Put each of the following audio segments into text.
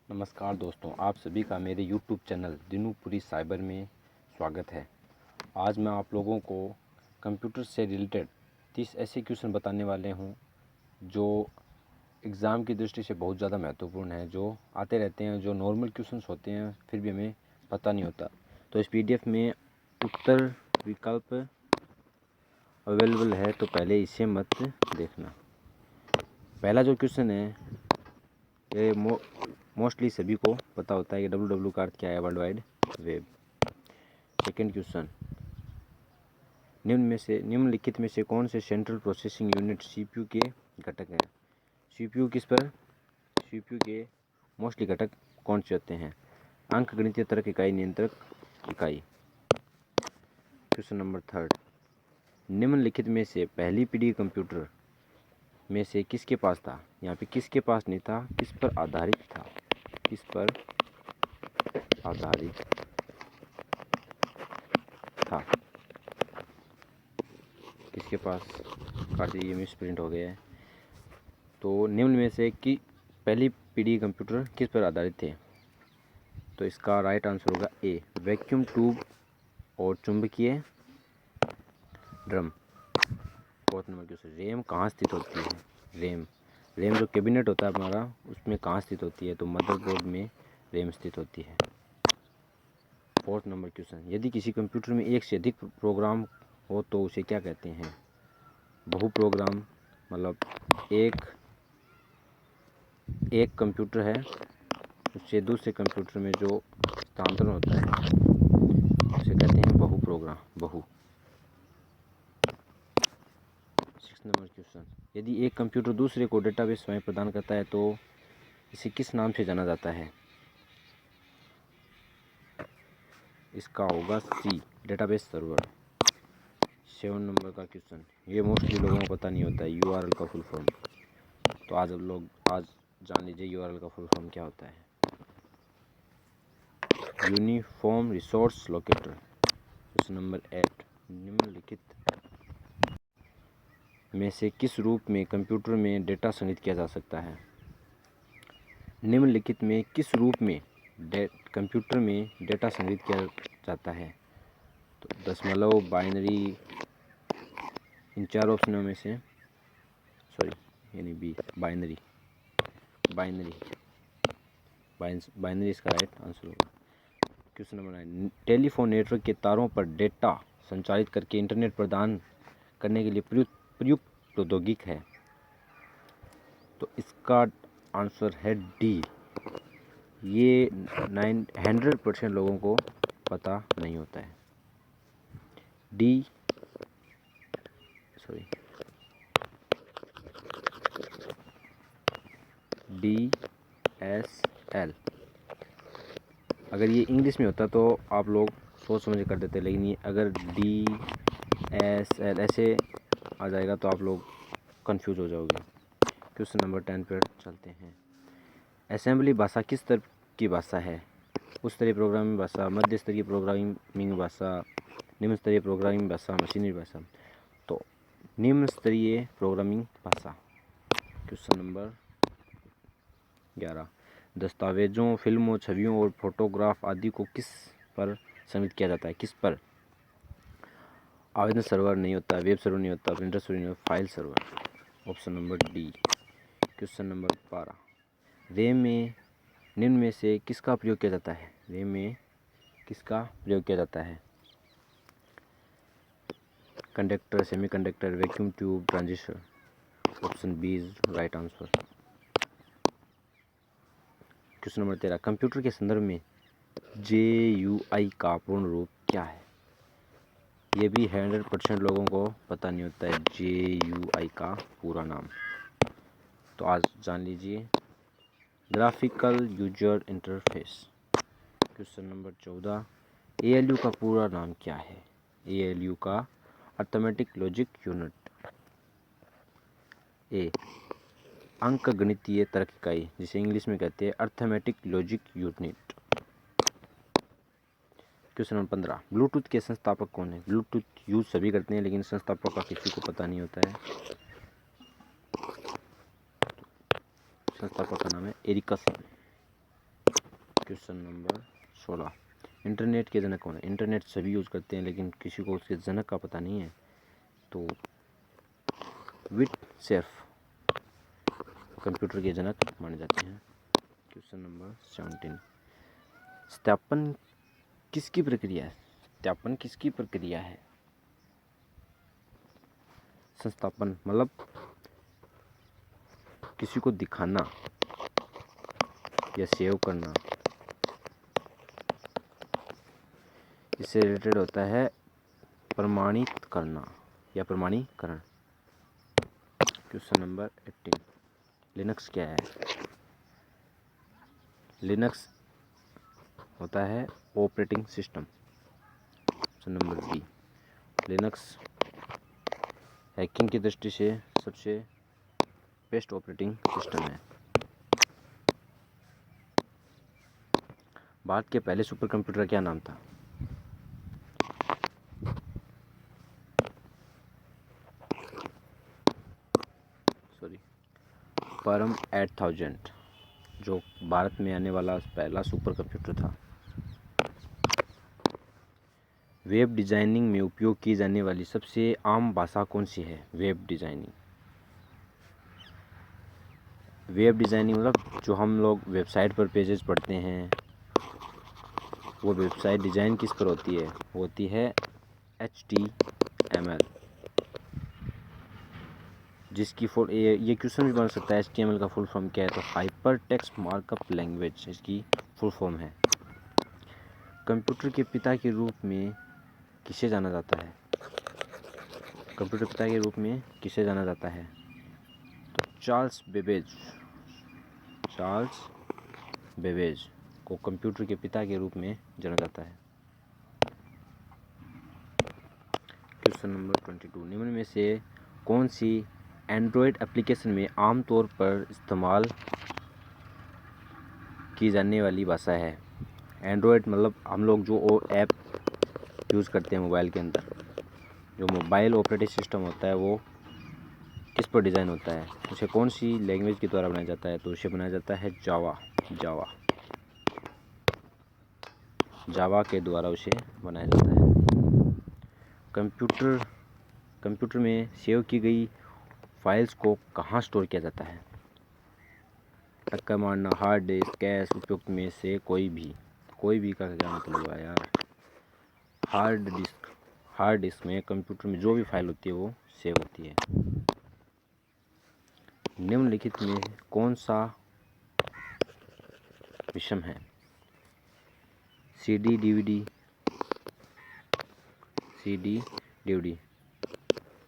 नमस्कार दोस्तों, आप सभी का मेरे YouTube चैनल दिनूपुरी साइबर में स्वागत है। आज मैं आप लोगों को कंप्यूटर से रिलेटेड 30 ऐसे क्वेश्चन बताने वाले हूं जो एग्ज़ाम की दृष्टि से बहुत ज़्यादा महत्वपूर्ण है, जो आते रहते हैं, जो नॉर्मल क्वेश्चंस होते हैं फिर भी हमें पता नहीं होता। तो इस PDF में उत्तर विकल्प अवेलेबल है, तो पहले इसे मत देखना। पहला जो क्वेश्चन है ये मोस्टली सभी को पता होता है कि WW का अर्थ क्या है, world wide web. Second question, निम्नलिखित में से कौन से सेंट्रल प्रोसेसिंग यूनिट CPU के घटक हैं? CPU के मोस्टली घटक कौन से होते हैं? अंकगणितीय तर्क इकाई, नियंत्रक इकाई। क्वेश्चन नंबर थर्ड, निम्नलिखित में से पहली पीढ़ी कंप्यूटर में से किसके पास था? यहाँ पे किसके पास नहीं था, किस पर आधारित था? किस पर आधारित था? किसके पास? काट ये मिस प्रिंट हो गया है। तो निम्न में से कि पहली पीढ़ी कंप्यूटर किस पर आधारित थे? तो इसका राइट आंसर होगा ए, वैक्यूम ट्यूब और चुंबकीय drum. Fourth number question, RAM कहाँ स्थित होती है? रैम जो कैबिनेट होता है हमारा, उसमें कहाँ स्थित होती है? तो मदरबोर्ड में रैम स्थित होती है। फोर्थ नंबर क्वेश्चन, यदि किसी कंप्यूटर में एक से अधिक प्रोग्राम हो तो उसे क्या कहते हैं? बहु प्रोग्राम, मतलब एक कंप्यूटर है, उससे दूसरे कंप्यूटर में जो स्थानांतरण होता है उसे कहते हैं बहु प्रोग्राम, बहु। 6 नंबर क्वेश्चन, यदि एक कंप्यूटर दूसरे को डेटाबेस स्वयं प्रदान करता है तो इसे किस नाम से जाना जाता है? इसका होगा सी, डेटाबेस सर्वर। 7 नंबर का क्वेश्चन, ये मोस्टली लोगों को पता नहीं होता है, URL का फुल फॉर्म। तो आज जान लीजिए URL का फुल फॉर्म क्या होता है। Uniform resource locator. Question number 8, निम्नलिखित में से किस रूप में कंप्यूटर में डेटा संग्रहित किया जा सकता है? निम्नलिखित में किस रूप में कंप्यूटर में डेटा संग्रहित किया जाता है? तो दशमलव, बाइनरी, इन चार ऑप्शनों में से यानी बी, बाइनरी इसका राइट आंसर होगा। क्वेश्चन नंबर 9, टेलीफोन नेटवर्क के तारों पर डेटा संचारित करके इंटरनेट प्रदान करने के लिए प्रयुक्त प्रौद्योगिकी है? तो इसका आंसर है डी। ये 100% लोगों को पता नहीं होता है। DSL। अगर ये इंग्लिश में होता तो आप लोग सोच समझ कर देते, लेकिन ये अगर DSL ऐसे आ जाएगा तो आप लोग कंफ्यूज हो जाओगे। क्वेश्चन नंबर 10 पर चलते हैं। असेंबली भाषा किस तरह की भाषा है? उच्च स्तरीय प्रोग्रामिंग भाषा, मध्य स्तरीय प्रोग्रामिंग भाषा, निम्न स्तरीय प्रोग्रामिंग भाषा, मशीनरी भाषा। तो निम्न स्तरीय प्रोग्रामिंग भाषा। क्वेश्चन नंबर 11, दस्तावेजों, फिल्मों, छवियों और फोटोग्राफ आदि को किस पर संग्रहित किया जाता है? किस पर? आवेदन सर्वर नहीं होता, वेब सर्वर नहीं होता, प्रिंटर सर्वर नहीं होता, file server. Option number D. Question number 12, RAM में निम्न में से किसका प्रयोग किया जाता है? रैम में किसका प्रयोग किया जाता है? Conductor, semiconductor, vacuum tube, transistor. Option B is right answer. Question number 13, computer के संदर्भ में GUI का पूर्ण रूप क्या है? ये भी 100% लोगों को पता नहीं होता है GUI का पूरा नाम। तो आज जान लीजिए, graphical user interface. Question number 14, ALU का पूरा नाम क्या है? ALU का अर्थमेटिक लॉजिक यूनिट। ए, अंकगणितीय तर्क इकाई, जिसे इंग्लिश में कहते हैं arithmetic logic unit. Question number 15, Bluetooth के संस्थापक कौन है? ब्लूटूथ यूज सभी करते हैं, लेकिन संस्थापक का किसी को पता नहीं होता है। संस्थापक का नाम है एरिक्सन। क्वेश्चन नंबर 16, इंटरनेट के जनक कौन है? इंटरनेट सभी यूज़ करते हैं लेकिन किसी को उसके जनक का पता नहीं है, तो विटसेफ कंप्यूटर के जनक माने जाते हैं। क्वेश्चन नंबर 17, सत्यापन किसकी प्रक्रिया है? सत्यापन किसकी प्रक्रिया है? संस्थापन मतलब किसी को दिखाना या सेव करना, इससे रिलेटेड होता है प्रमाणित करना या प्रमाणीकरण। क्वेश्चन नंबर 18, लिनक्स क्या है? लिनक्स होता है operating system. Question number B, Linux hacking की दृष्टि से सबसे बेस्ट ऑपरेटिंग सिस्टम है। भारत के पहले सुपर कंप्यूटर का क्या नाम था? परम 8000 जो भारत में आने वाला पहला सुपर कंप्यूटर था। वेब डिज़ाइनिंग में उपयोग की जाने वाली सबसे आम भाषा कौन सी है? वेब डिज़ाइनिंग मतलब जो हम लोग वेबसाइट पर पेजेस पढ़ते हैं, वो वेबसाइट डिज़ाइन किस पर होती है? होती है HTML, जिसकी फुल ये क्वेश्चन भी बन सकता है, HTML का फुल फॉर्म क्या है? तो हाइपर टेक्स्ट मार्कअप लैंग्वेज इसकी फुल फॉर्म है। कंप्यूटर के पिता के रूप में किसे जाना जाता है? कंप्यूटर पिता के रूप में किसे जाना जाता है? तो चार्ल्स बेबेज को कंप्यूटर के पिता के रूप में जाना जाता है। क्वेश्चन नंबर 22, निम्न में से कौन सी एंड्रॉयड एप्लीकेशन में आमतौर पर इस्तेमाल की जाने वाली भाषा है? एंड्रॉयड मतलब हम लोग जो ऐप यूज़ करते हैं मोबाइल के अंदर, जो मोबाइल ऑपरेटिंग सिस्टम होता है वो किस पर डिज़ाइन होता है? उसे कौन सी लैंग्वेज के द्वारा बनाया जाता है? तो उसे बनाया जाता है जावा के द्वारा उसे बनाया जाता है। कंप्यूटर में सेव की गई फाइल्स को कहाँ स्टोर किया जाता है? टक्कर मारना, हार्ड डिस्क, कैश, उपयुक्त में से कोई भी का क्या मतलब हुआ यार? हार्ड डिस्क में कंप्यूटर में जो भी फाइल होती है वो सेव होती है। निम्नलिखित में कौन सा विषम है? CD DVD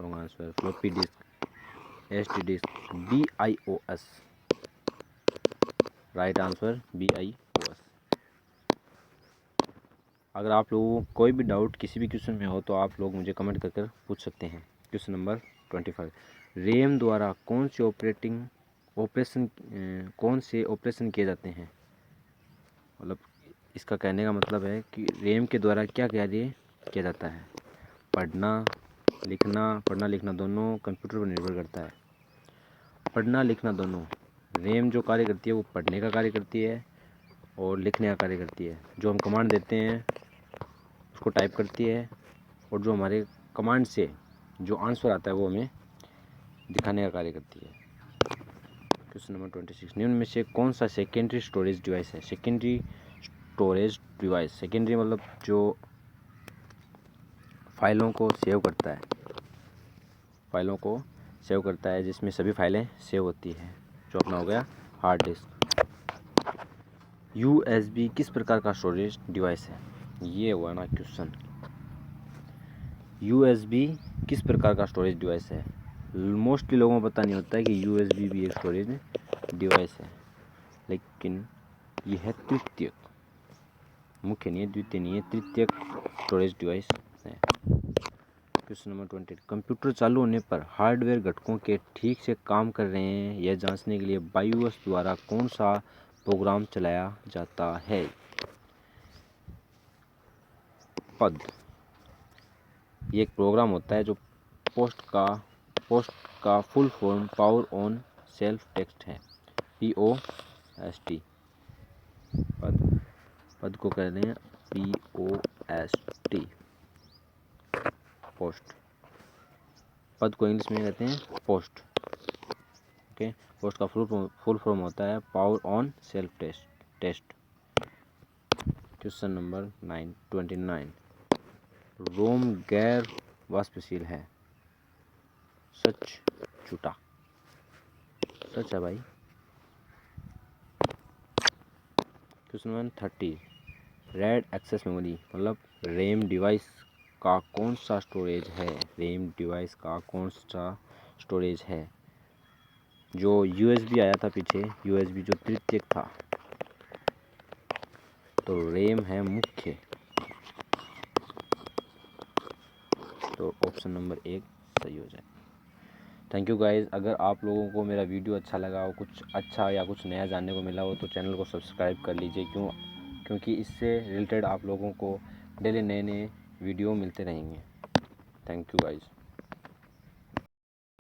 wrong answer. Floppy disk, SD disk, BIOS right answer BIOS। अगर आप लोगों को कोई भी डाउट किसी भी क्वेश्चन में हो तो आप लोग मुझे कमेंट कर पूछ सकते हैं। क्वेश्चन नंबर 25, रैम द्वारा कौन से ऑपरेशन किए जाते हैं? मतलब इसका कहने का मतलब है कि रैम के द्वारा क्या कार्य किया जाता है? पढ़ना लिखना दोनों कंप्यूटर पर निर्भर करता है। पढ़ना लिखना दोनों, रैम जो कार्य करती है वो पढ़ने का कार्य करती है और लिखने का कार्य करती है। जो हम कमांड देते हैं उसको टाइप करती है, और जो हमारे कमांड से जो आंसर आता है वो हमें दिखाने का कार्य करती है। क्वेश्चन नंबर 26, निम्न में से कौन सा सेकेंडरी स्टोरेज डिवाइस है? सेकेंडरी मतलब जो फाइलों को सेव करता है, जिसमें सभी फाइलें सेव होती है, जो अपना हो गया हार्ड डिस्क। USB किस प्रकार का स्टोरेज डिवाइस है? ये हुआ ना क्वेश्चन। USB किस प्रकार का स्टोरेज डिवाइस है? मोस्टली लोगों को पता नहीं होता है कि USB भी एक स्टोरेज डिवाइस है, लेकिन यह है तृतीयक, मुख्य नहीं है, द्वितीय नहीं है, तृतीयक स्टोरेज डिवाइस है। क्वेश्चन नंबर 28, कंप्यूटर चालू होने पर हार्डवेयर घटकों के ठीक से काम कर रहे हैं यह जांचने के लिए BIOS द्वारा कौन सा प्रोग्राम चलाया जाता है? ये एक प्रोग्राम होता है जो पोस्ट का full form power on self text है, POST। पद को कहते हैं POST, पोस्ट। पद को इंग्लिश में कहते हैं पोस्ट। ओके, पोस्ट का फुल फॉर्म होता है power on self test. Question number 29। ROM गैर वाष्पशील है, सच झूठा? सच है भाई। Question number 30। Random access memory मतलब रैम डिवाइस का कौन सा स्टोरेज है? रैम डिवाइस का कौन सा स्टोरेज है? जो USB आया था पीछे, USB जो तृतीयक था, तो रैम है मुख्य। तो ऑप्शन नंबर 1 सही हो जाए। Thank you guys. अगर आप लोगों को मेरा वीडियो अच्छा लगा हो, कुछ अच्छा या कुछ नया जानने को मिला हो, तो चैनल को सब्सक्राइब कर लीजिए। क्योंकि इससे रिलेटेड आप लोगों को डेली नए वीडियो मिलते रहेंगे। Thank you guys.